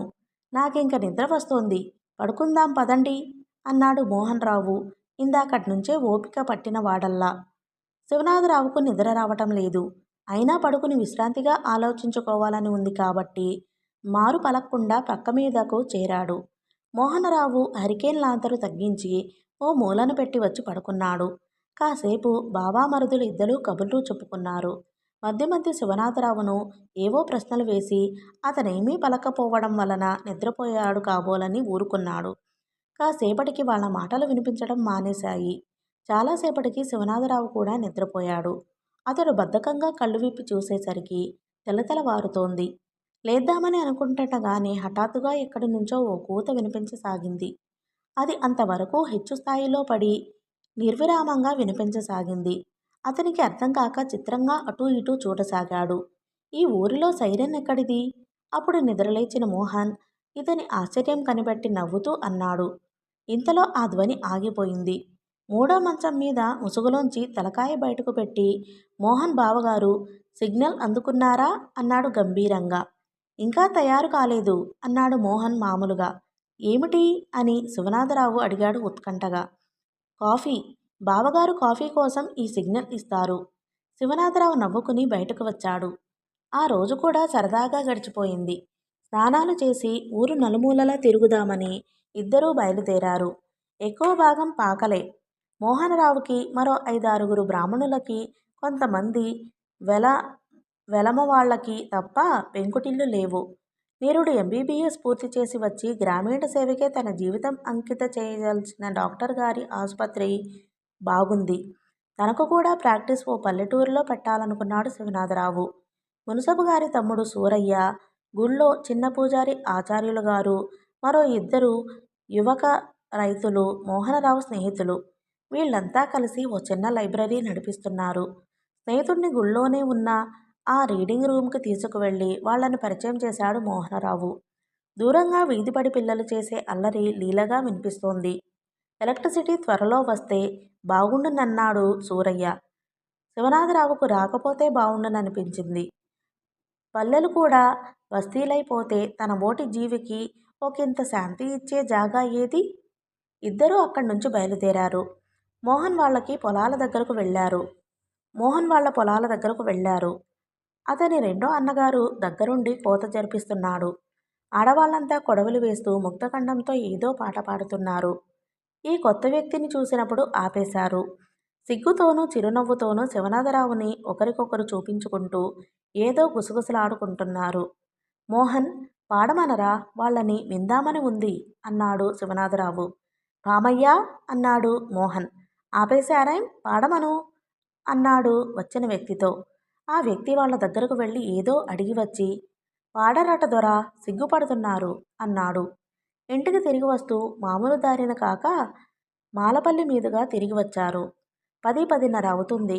నాకింక నిద్ర వస్తోంది. పడుకుందాం పదండి అన్నాడు మోహన్ రావు ఇందాకట్నుంచే ఓపిక పట్టిన వాడల్లా. శివనాథరావుకు నిద్ర రావటం లేదు. అయినా పడుకుని విశ్రాంతిగా ఆలోచించుకోవాలని ఉంది కాబట్టి మారు పలక్కుండా పక్క మీదకు చేరాడు. మోహనరావు హరికేన్ లాంతరు తగ్గించి ఓ మూలను పెట్టి వచ్చి పడుకున్నాడు. కాసేపు బావామరుదులు ఇద్దరూ కబుర్లు చెప్పుకున్నారు. మధ్య మధ్య శివనాథరావును ఏవో ప్రశ్నలు వేసి అతనేమీ పలకపోవడం వలన నిద్రపోయాడు కాబోలని ఊరుకున్నాడు. కాసేపటికి వాళ్ళ మాటలు వినిపించడం మానేశాయి. చాలాసేపటికి శివనాథరావు కూడా నిద్రపోయాడు. అతడు బద్ధకంగా కళ్ళు విప్పి చూసేసరికి తెలతెలవారుతోంది. లేద్దామని అనుకుంటుండగానే హఠాత్తుగా ఎక్కడి నుంచో ఓ కూత వినిపించసాగింది. అది అంతవరకు హెచ్చు స్థాయిలో పడి నిర్విరామంగా వినిపించసాగింది. అతనికి అర్థం కాక చిత్రంగా అటూ ఇటూ చూడసాగాడు. ఈ ఊరిలో సైరన్ ఎక్కడిది? అప్పుడు నిద్రలేచిన మోహన్ ఇతని ఆశ్చర్యం కనిపెట్టి నవ్వుతూ అన్నాడు. ఇంతలో ఆ ధ్వని ఆగిపోయింది. మూడో మంచం మీద ముసుగులోంచి తలకాయ బయటకు పెట్టి మోహన్ బావగారు సిగ్నల్ అందుకున్నారా అన్నాడు గంభీరంగా. ఇంకా తయారు కాలేదు అన్నాడు మోహన్ మామూలుగా. ఏమిటి అని శివనాథరావు అడిగాడు ఉత్కంఠగా. కాఫీ. బావగారు కాఫీ కోసం ఈ సిగ్నల్ ఇస్తారు. శివనాథరావు నవ్వుకుని బయటకు వచ్చాడు. ఆ రోజు కూడా సరదాగా గడిచిపోయింది. స్నానాలు చేసి ఊరు నలుమూలలా తిరుగుదామని ఇద్దరూ బయలుదేరారు. ఎక్కువ భాగం పాకలే. మోహనరావుకి, మరో 5-6 బ్రాహ్మణులకి, కొంతమంది వెల వెలమవాళ్ళకి తప్ప పెంకుటిల్లు లేవు. నిరుడు ఎంబీబీఎస్ పూర్తి చేసి వచ్చి గ్రామీణ సేవకే తన జీవితం అంకిత చేయదలిచిన డాక్టర్ గారి ఆసుపత్రి బాగుంది. తనకు కూడా ప్రాక్టీస్ ఓ పల్లెటూరులో పెట్టాలనుకున్నాడు శివనాథరావు. మునసబు గారి తమ్ముడు సూరయ్య, గుళ్ళో చిన్న పూజారి ఆచార్యులు గారు, మరో 2 యువక రైతులు మోహనరావు స్నేహితులు. వీళ్ళంతా కలిసి ఓ చిన్న లైబ్రరీ నడిపిస్తున్నారు. స్నేహితుడిని గుళ్ళోనే ఉన్న ఆ రీడింగ్ రూమ్కి తీసుకువెళ్ళి వాళ్లను పరిచయం చేశాడు మోహనరావు. దూరంగా వీధిపడి పిల్లలు చేసే అల్లరి లీలగా వినిపిస్తోంది. ఎలక్ట్రిసిటీ త్వరలో వస్తే బాగుండునన్నాడు సూరయ్య. శివనాథరావుకు రాకపోతే బావుండుననిపించింది. పల్లెలు కూడా బస్తీలైపోతే తన బోటి జీవికి ఒకంత శాంతి ఇచ్చే జాగా ఏది? ఇద్దరూ అక్కడి నుంచి బయలుదేరారు. మోహన్ వాళ్ళ పొలాల దగ్గరకు వెళ్ళారు. అతని రెండో అన్నగారు దగ్గరుండి కోత జరిపిస్తున్నాడు. ఆడవాళ్లంతా కొడవలి వేస్తూ ముక్తకంఠంతో ఏదో పాట పాడుతున్నారు. ఈ కొత్త వ్యక్తిని చూసినప్పుడు ఆపేశారు. సిగ్గుతోనూ చిరునవ్వుతోనూ శివనాథరావుని ఒకరికొకరు చూపించుకుంటూ ఏదో గుసగుసలాడుకుంటున్నారు. మోహన్, పాడమనరా, వాళ్ళని విందామని ఉంది అన్నాడు శివనాథరావు. రామయ్య అన్నాడు మోహన్. ఆపేశారేం, పాడమను అన్నాడు వచ్చిన వ్యక్తితో. ఆ వ్యక్తి వాళ్ళ దగ్గరకు వెళ్ళి ఏదో అడిగి వచ్చి, పాడరట దొరా, సిగ్గుపడుతున్నారు అన్నాడు. ఇంటికి తిరిగి వస్తూ మామూలు దారిన కాక మాలపల్లి మీదుగా తిరిగి వచ్చారు. 10-10:30 అవుతుంది.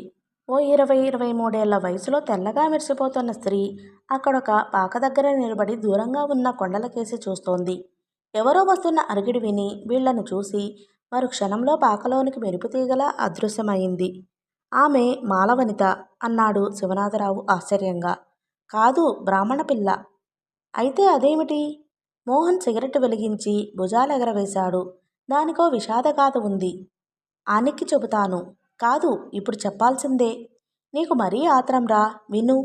ఓ 20-23 వయసులో తెల్లగా మెరిసిపోతున్న స్త్రీ అక్కడొక పాక దగ్గర నిలబడి దూరంగా ఉన్న కొండలకేసి చూస్తోంది. ఎవరో వస్తున్న అరిగిడి విని వీళ్లను చూసి మరు క్షణంలో పాకలోనికి మెరుపుతీగలా అదృశ్యమైంది. ఆమె మాలవనిత అన్నాడు శివనాథరావు ఆశ్చర్యంగా. కాదు, బ్రాహ్మణ పిల్ల. అయితే అదేమిటి? మోహన్ సిగరెట్ వెలిగించి భుజాలెగరవేశాడు. దానికో విషాదగాథ ఉంది. ఆనిక్కి చెబుతాను. కాదు, ఇప్పుడు చెప్పాల్సిందే. నీకు మరీ ఆత్రంరా, విను.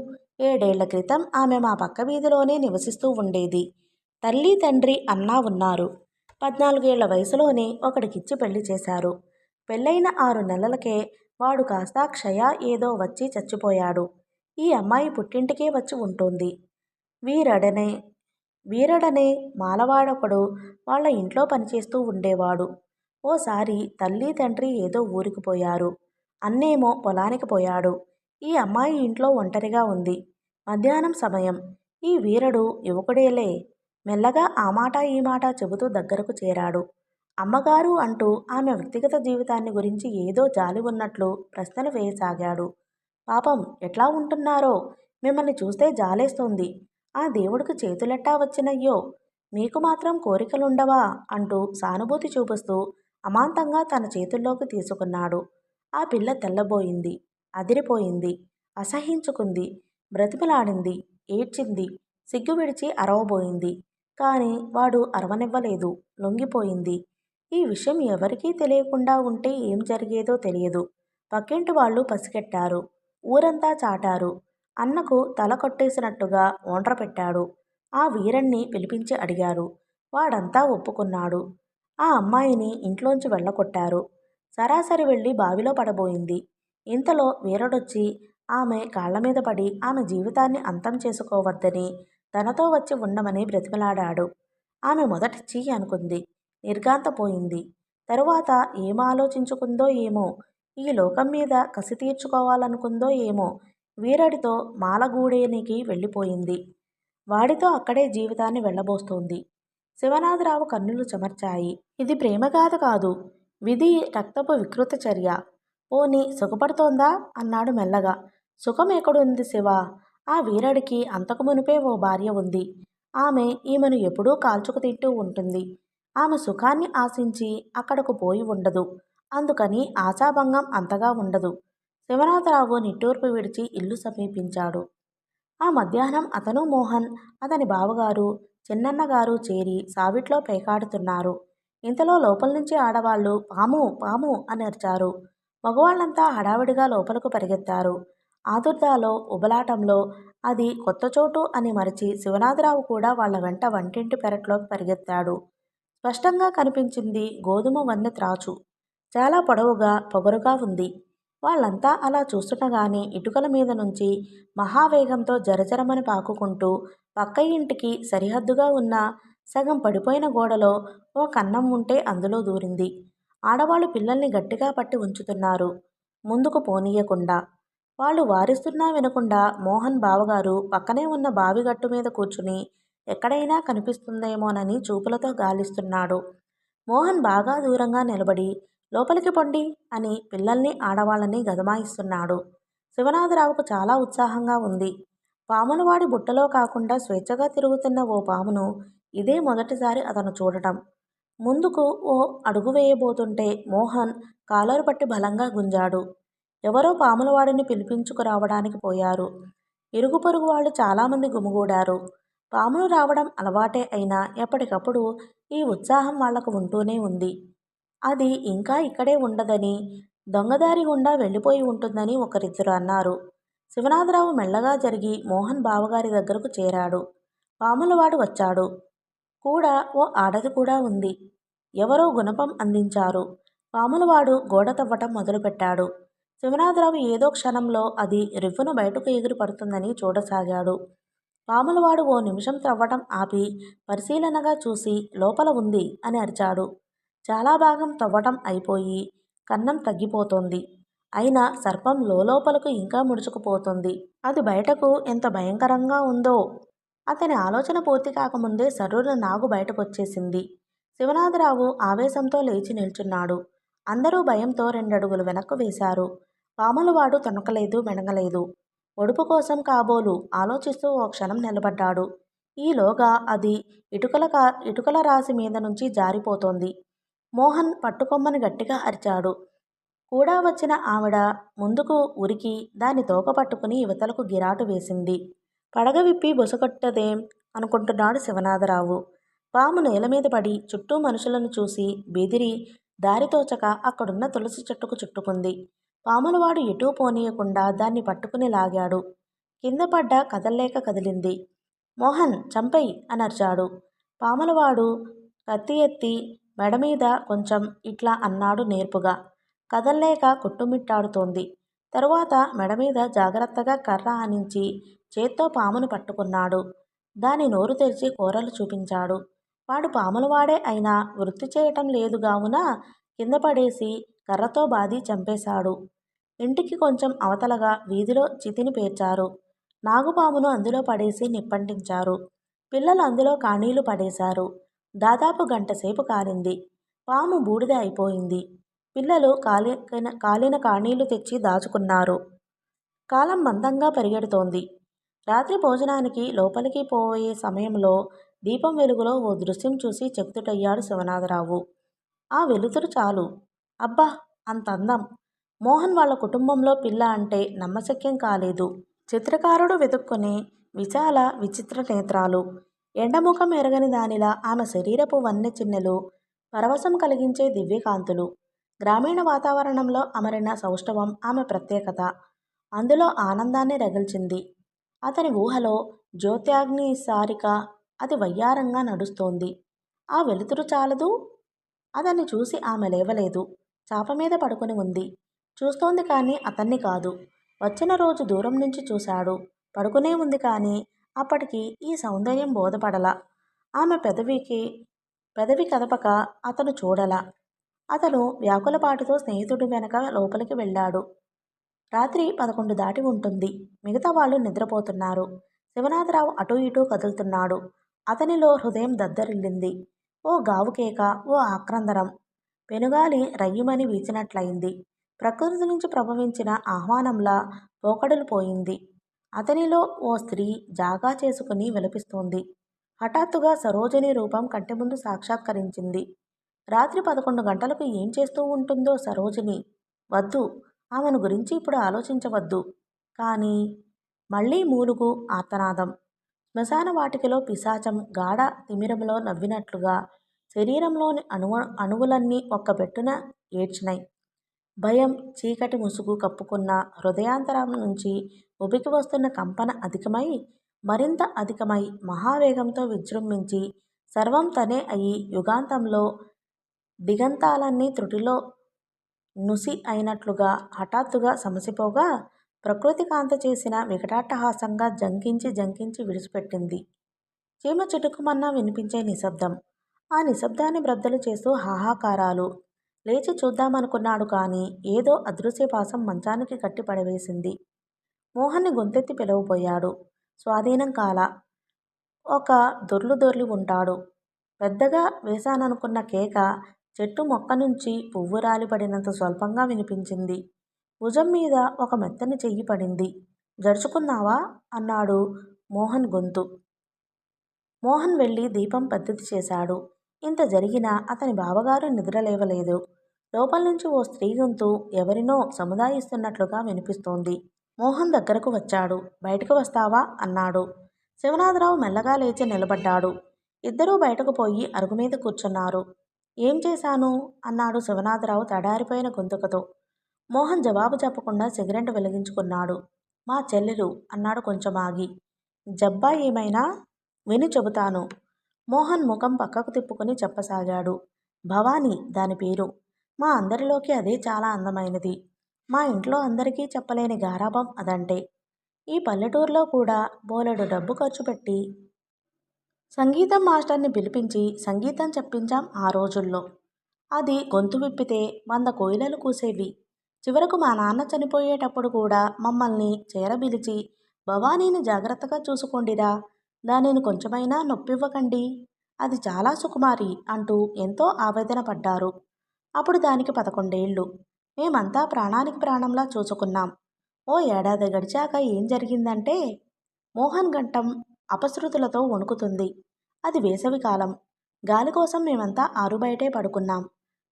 7 ఏళ్ల క్రితం ఆమె మా పక్క వీధిలోనే నివసిస్తూ ఉండేది. తల్లి తండ్రి అన్నా ఉన్నారు. 14 ఏళ్ల వయసులోనే ఒకడికిచ్చి పెళ్లి చేశారు. పెళ్ళైన 6 నెలలకే వాడు కాస్త క్షయ ఏదో వచ్చి చచ్చిపోయాడు. ఈ అమ్మాయి పుట్టింటికే వచ్చి ఉంటుంది. వీరడనే మాలవాడొకడు వాళ్ళ ఇంట్లో పనిచేస్తూ ఉండేవాడు. ఓసారి తల్లి తండ్రి ఏదో ఊరికి పోయారు. అన్నేమో పొలానికి పోయాడు. ఈ అమ్మాయి ఇంట్లో ఒంటరిగా ఉంది. మధ్యాహ్నం సమయం. ఈ వీరడు యువకుడేలే. మెల్లగా ఆ మాట ఈ మాట చెబుతూ దగ్గరకు చేరాడు. అమ్మగారు అంటూ ఆమె వ్యక్తిగత జీవితాన్ని గురించి ఏదో జాలి ఉన్నట్లు ప్రశ్నలు వేయసాగాడు. పాపం, ఎట్లా ఉంటున్నారో, మిమ్మల్ని చూస్తే జాలేస్తోంది. ఆ దేవుడికి చేతులెట్టా వచ్చినయ్యో, మీకు మాత్రం కోరికలుండవా అంటూ సానుభూతి చూపిస్తూ అమాంతంగా తన చేతుల్లోకి తీసుకున్నాడు. ఆ పిల్ల తెల్లబోయింది, అదిరిపోయింది, అసహించుకుంది, బ్రతిమలాడింది, ఏడ్చింది, సిగ్గు విడిచి అరవబోయింది. కాని వాడు అరవనివ్వలేదు, లొంగిపోయింది. ఈ విషయం ఎవరికీ తెలియకుండా ఉంటే ఏం జరిగేదో తెలియదు. పక్కింటి వాళ్ళు పసిగట్టారు. ఊరంతా చాటారు. అన్నకు తల కొట్టేసినట్టుగా ఓండ్ర పెట్టాడు. ఆ వీరన్ని పిలిపించి అడిగారు. వాడంతా ఒప్పుకున్నాడు. ఆ అమ్మాయిని ఇంట్లోంచి వెళ్ళగొట్టారు. సరాసరి వెళ్ళి బావిలో పడబోయింది. ఇంతలో వీరడొచ్చి ఆమె కాళ్లమీద పడి ఆమె జీవితాన్ని అంతం చేసుకోవద్దని, తనతో వచ్చి ఉండమని బ్రతిమలాడాడు. ఆమె మొదట చీ అనుకుంది, నిర్ఘాంతపోయింది. తరువాత ఏం ఆలోచించుకుందో ఏమో, ఈ లోకం మీద కసి తీర్చుకోవాలనుకుందో ఏమో, వీరడితో మాలగూడేనికి వెళ్ళిపోయింది. వాడితో అక్కడే జీవితాన్ని వెళ్ళబోస్తోంది. శివనాథరావు కన్నులు చెమర్చాయి. ఇది ప్రేమగాథ కాదు, విధి రక్తపు వికృత చర్య. పోనీ సుఖపడుతోందా అన్నాడు మెల్లగా. సుఖం ఎక్కడుంది శివ? ఆ వీరడికి అంతకు మునిపే ఓ భార్య ఉంది. ఆమె ఈమెను ఎప్పుడూ కాల్చుకు తింటూ ఉంటుంది. ఆమె సుఖాన్ని ఆశించి అక్కడకు పోయి ఉండదు. అందుకని ఆశాభంగం అంతగా ఉండదు. శివనాథరావు నిట్టూర్పు విడిచి ఇల్లు సమీపించాడు. ఆ మధ్యాహ్నం అతను మోహన్, అతని బావగారు, చిన్నన్నగారు చేరి సావిట్లో పేకాడుతున్నారు. ఇంతలో లోపల నుంచి ఆడవాళ్లు పాము పాము అని అరిచారు. మగవాళ్లంతా హడావిడిగా లోపలకు పరిగెత్తారు. ఆదుర్దాలో ఉబలాటంలో అది కొత్త చోటు అని మరచి శివనాథరావు కూడా వాళ్ళ వెంట వంటింటి పెరట్లోకి పరిగెత్తాడు. స్పష్టంగా కనిపించింది గోధుమ వన్నె త్రాచు. చాలా పొడవుగా పొగరుగా ఉంది. వాళ్ళంతా అలా చూస్తుండగానే ఇటుకల మీద నుంచి మహావేగంతో జరజరమని పాకుకుంటూ పక్క ఇంటికి సరిహద్దుగా ఉన్న సగం పడిపోయిన గోడలో ఓ కన్నం ఉంటే అందులో దూరింది. ఆడవాళ్ళు పిల్లల్ని గట్టిగా పట్టి ఉంచుతున్నారు, ముందుకు పోనీయకుండా. వాళ్ళు వారిస్తున్నా వినకుండా మోహన్ బావగారు పక్కనే ఉన్న బావిగట్టు మీద కూర్చుని ఎక్కడైనా కనిపిస్తుందేమోనని చూపులతో గాలిస్తున్నాడు. మోహన్ బాగా దూరంగా నిలబడి లోపలికి పొండి అని పిల్లల్ని ఆడవాళ్ళని గదమాయిస్తున్నాడు. శివనాథరావుకు చాలా ఉత్సాహంగా ఉంది. పామును వాడి బుట్టలో కాకుండా స్వేచ్ఛగా తిరుగుతున్న ఓ పామును ఇదే మొదటిసారి అతను చూడటం. ముందుకు ఓ అడుగు వేయబోతుంటే మోహన్ కాలరు పట్టి బలంగా గుంజాడు. ఎవరో పాములవాడిని పిలిపించుకురావడానికి పోయారు. ఇరుగు పొరుగు వాళ్ళు చాలామంది గుమిగూడారు. పాములు రావడం అలవాటే అయినా ఎప్పటికప్పుడు ఈ ఉత్సాహం వాళ్లకు ఉంటూనే ఉంది. అది ఇంకా ఇక్కడే ఉండదని, దొంగదారి గుండా వెళ్ళిపోయి ఉంటుందని ఒకరిద్దరు అన్నారు. శివనాథరావు మెల్లగా జరిగి మోహన్ బావగారి దగ్గరకు చేరాడు. పాములవాడు వచ్చాడు. కూడా ఓ ఆడది కూడా ఉంది. ఎవరో గుణపం అందించారు. పాములవాడు గోడ తవ్వటం మొదలుపెట్టాడు. శివనాథరావు ఏదో క్షణంలో అది రివ్వున బయటకు ఎగిరి పడుతుందని చూడసాగాడు. పాములవాడు ఓ నిమిషం త్రవ్వటం ఆపి పరిశీలనగా చూసి లోపల ఉంది అని అరిచాడు. చాలా భాగం తవ్వటం అయిపోయి కన్నం తగ్గిపోతోంది. అయినా సర్పం లోపలకు ఇంకా ముడుచుకుపోతుంది. అది బయటకు ఎంత భయంకరంగా ఉందో. అతని ఆలోచన పూర్తి కాకముందే సర్రున నాగు బయటకొచ్చేసింది. శివనాథరావు ఆవేశంతో లేచి నిల్చున్నాడు. అందరూ భయంతో 2 అడుగులు వెనక్కు వేశారు. పాములవాడు తొణకలేదు, మెనగలేదు. ఒడుపు కోసం కాబోలు ఆలోచిస్తూ ఓ క్షణం నిలబడ్డాడు. ఈలోగా అది ఇటుకల రాశి మీద నుంచి జారిపోతోంది. మోహన్ పట్టుకొమ్మని గట్టిగా అరిచాడు. కూడా వచ్చిన ఆవిడ ముందుకు ఉరికి దాని తోక పట్టుకుని యువతలకు గిరాటు వేసింది. పడగ విప్పి బొసగొట్టదేం అనుకుంటున్నాడు శివనాథరావు. పాము నేలమీద పడి చుట్టూ మనుషులను చూసి బెదిరి దారితోచక అక్కడున్న తులసి చెట్టుకు చుట్టుకుంది. పాములవాడు ఎటూ పోనీయకుండా దాన్ని పట్టుకుని లాగాడు. కింద పడ్డ కదల్లేక కదిలింది. మోహన్ చంపేయ్ అని అరిచాడు. పాములవాడు కత్తి ఎత్తి మెడమీద కొంచెం ఇట్లా అన్నాడు నేర్పుగా. కదల్లేక కొట్టుమిట్టాడుతోంది. తరువాత మెడమీద జాగ్రత్తగా కర్ర ఆనించి చేత్తో పామును పట్టుకున్నాడు. దాని నోరు తెరిచి కూరలు చూపించాడు. వాడు పాములవాడే అయినా వృత్తి చేయటం లేదు గావున కింద పడేసి కర్రతో బాది చంపేశాడు. ఇంటికి కొంచెం అవతలగా వీధిలో చితిని పేర్చారు. నాగుపామును అందులో పడేసి నిప్పంటించారు. పిల్లలు అందులో కాణీలు పడేశారు. దాదాపు గంటసేపు కాలింది. పాము బూడిద అయిపోయింది. పిల్లలు కాలిన కాణీలు తెచ్చి దాచుకున్నారు. కాలం మందంగా పరిగెడుతోంది. రాత్రి భోజనానికి లోపలికి పోయే సమయంలో దీపం వెలుగులో ఓ దృశ్యం చూసి చెక్తుటయ్యాడు శివనాథరావు. ఆ వెలుతురు చాలు. అబ్బా, అంత అందం! మోహన్ వాళ్ళ కుటుంబంలో పిల్ల అంటే నమ్మశక్యం కాలేదు. చిత్రకారుడు వెతుక్కునే విశాల విచిత్ర నేత్రాలు, ఎండముఖం ఎరగని దానిలా ఆమె శరీరపు వన్నె చిన్నెలు, పరవశం కలిగించే దివ్యకాంతులు. గ్రామీణ వాతావరణంలో అమరిన సౌష్ఠవం ఆమె ప్రత్యేకత. అందులో ఆనందాన్ని రగిల్చింది. అతని ఊహలో జ్యోత్యాగ్ని సారిక అది వయ్యారంగా నడుస్తోంది. ఆ వెలుతురు చాలదు. అతన్ని చూసి ఆమె లేవలేదు. చాపమీద పడుకుని ఉంది. చూస్తోంది కానీ అతన్ని కాదు. వచ్చిన రోజు దూరం నుంచి చూశాడు. పడుకునే ఉంది కానీ అప్పటికి ఈ సౌందర్యం బోధపడలా. ఆమె పెదవి కదపక అతను చూడలా. అతను వ్యాకులపాటుతో స్నేహితుడి వెనక లోపలికి వెళ్ళాడు. రాత్రి 11 దాటి ఉంటుంది. మిగతా వాళ్ళు నిద్రపోతున్నారు. శివనాథరావు అటూ ఇటూ కదులుతున్నాడు. అతనిలో హృదయం దద్దరిల్లింది. ఓ గావుకేక, ఓ ఆక్రందనం. పెనుగాలి రయ్యుమని వీచినట్లయింది. ప్రకృతి నుంచి ప్రభవించిన ఆహ్వానంలా పోకడలు పోయింది. అతనిలో ఓ స్త్రీ జాగా చేసుకుని విలపిస్తోంది. హఠాత్తుగా సరోజిని రూపం కంటిముందు సాక్షాత్కరించింది. రాత్రి 11 గంటలకు ఏం చేస్తూ ఉంటుందో సరోజిని. వద్దు, ఆమెను గురించి ఇప్పుడు ఆలోచించవద్దు. కానీ మళ్ళీ మూలుగు ఆర్తనాదం. శ్మశాన వాటికలో పిశాచం గాఢ తిమిరంలో నవ్వినట్లుగా శరీరంలోని అణువులన్నీ ఒక్కపెట్టున ఏడ్చినాయి. భయం చీకటి ముసుగు కప్పుకున్న హృదయాంతరం నుంచి ఉబికి వస్తున్న కంపన అధికమై మరింత అధికమై మహావేగంతో విజృంభించి సర్వం తనే అయి యుగాంతంలో దిగంతాలన్నీ త్రుటిలో నుసి అయినట్లుగా హఠాత్తుగా సమసిపోగా ప్రకృతి కాంత చేసిన వికటాట్టహాసంగా జంకించి జంకించి విడిచిపెట్టింది. చీమ చిటుకుమన్నా వినిపించే నిశ్శబ్దం. ఆ నిశ్శబ్దాన్ని బ్రద్దలు చేస్తూ హాహాకారాలు. లేచి చూద్దామనుకున్నాడు కానీ ఏదో అదృశ్యపాసం మంచానికి కట్టి పడవేసింది. మోహన్ని గొంతెత్తి పిలవబోయాడు. స్వాధీనం కాల. ఒక దొర్లి ఉంటాడు. పెద్దగా వేశాననుకున్న కేక చెట్టు మొక్క నుంచి పువ్వు రాలిపడినంత స్వల్పంగా వినిపించింది. భుజం మీద ఒక మెత్తని చెయ్యి పడింది. జడుచుకున్నావా? అన్నాడు మోహన్ గొంతు. మోహన్ వెళ్ళి దీపం పెద్దది చేశాడు. ఇంత జరిగినా అతని బావగారు నిద్రలేవలేదు. లోపల నుంచి ఓ స్త్రీ గొంతు ఎవరినో సముదాయిస్తున్నట్లుగా వినిపిస్తోంది. మోహన్ దగ్గరకు వచ్చాడు. బయటకు వస్తావా? అన్నాడు. శివనాథరావు మెల్లగా లేచి నిలబడ్డాడు. ఇద్దరూ బయటకు పోయి అరుగుమీద కూర్చున్నారు. ఏం చేశాను? అన్నాడు శివనాథరావు తడారిపోయిన గొంతుకతో. మోహన్ జవాబు చెప్పకుండా సిగరెట్ వెలిగించుకున్నాడు. మా చెల్లెలు అన్నాడు కొంచెం ఆగి. జబ్బా ఏమైనా? విని చెబుతాను. మోహన్ ముఖం పక్కకు తిప్పుకుని చెప్పసాగాడు. భవానీ దాని పేరు. మా అందరిలోకి అదే చాలా అందమైనది. మా ఇంట్లో అందరికీ చెప్పలేని గారాబం అదంటే. ఈ పల్లెటూరులో కూడా బోలెడు డబ్బు ఖర్చు పెట్టి సంగీతం మాస్టర్ని పిలిపించి సంగీతం చెప్పించాం ఆ రోజుల్లో. అది గొంతు విప్పితే 100 కోయిలలు కూసేవి. చివరకు మా నాన్న చనిపోయేటప్పుడు కూడా మమ్మల్ని చేరబిలిచి భవానీని జాగ్రత్తగా చూసుకోండిరా, దానిని కొంచెమైనా నొప్పివ్వకండి, అది చాలా సుకుమారి అంటూ ఎంతో ఆవేదన పడ్డారు. అప్పుడు దానికి 11 ఏళ్ళు. మేమంతా ప్రాణానికి ప్రాణంలా చూసుకున్నాం. ఓ ఏడాది గడిచాక ఏం జరిగిందంటే, మోహన్ గంటం అపశృతులతో వణుకుతుంది. అది వేసవికాలం. గాలి కోసం మేమంతా ఆరుబయటే పడుకున్నాం.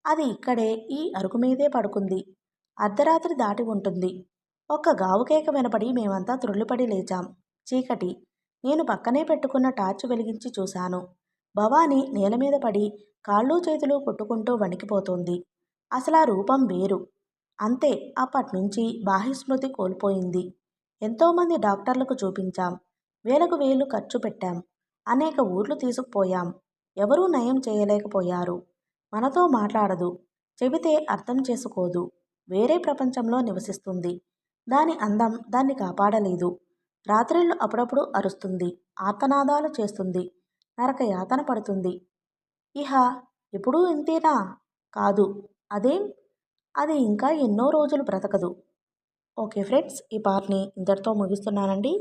అది ఇక్కడే ఈ అరుగు మీదే పడుకుంది. అర్ధరాత్రి దాటి ఉంటుంది. ఒక్క గావుకేక వినపడి మేమంతా త్రుళ్ళిపడి లేచాం. చీకటి. నేను పక్కనే పెట్టుకున్న టార్చ్ వెలిగించి చూశాను. భవానీ నేలమీద పడి కాళ్ళు చేతులు కొట్టుకుంటూ వణికిపోతోంది. అసలా రూపం వేరు. అంతే. అప్పట్నుంచి బాహ్యస్మృతి కోల్పోయింది. ఎంతోమంది డాక్టర్లకు చూపించాం. వేలకు వేలు ఖర్చు పెట్టాం. అనేక ఊర్లు తీసుకుపోయాం. ఎవరూ నయం చేయలేకపోయారు. మనతో మాట్లాడదు. చెబితే అర్థం చేసుకోదు. వేరే ప్రపంచంలో నివసిస్తుంది. దాని అందం దాన్ని కాపాడలేదు. రాత్రిళ్ళు అప్పుడప్పుడు అరుస్తుంది. ఆర్తనాదాలు చేస్తుంది. నరక యాతన పడుతుంది. ఇహ ఎప్పుడూ ఇంతేనా? కాదు. అదేం? అది ఇంకా ఎన్నో రోజులు బ్రతకదు. ఓకే ఫ్రెండ్స్, ఈ పార్ట్ని ఇంతటితో ముగిస్తున్నానండి.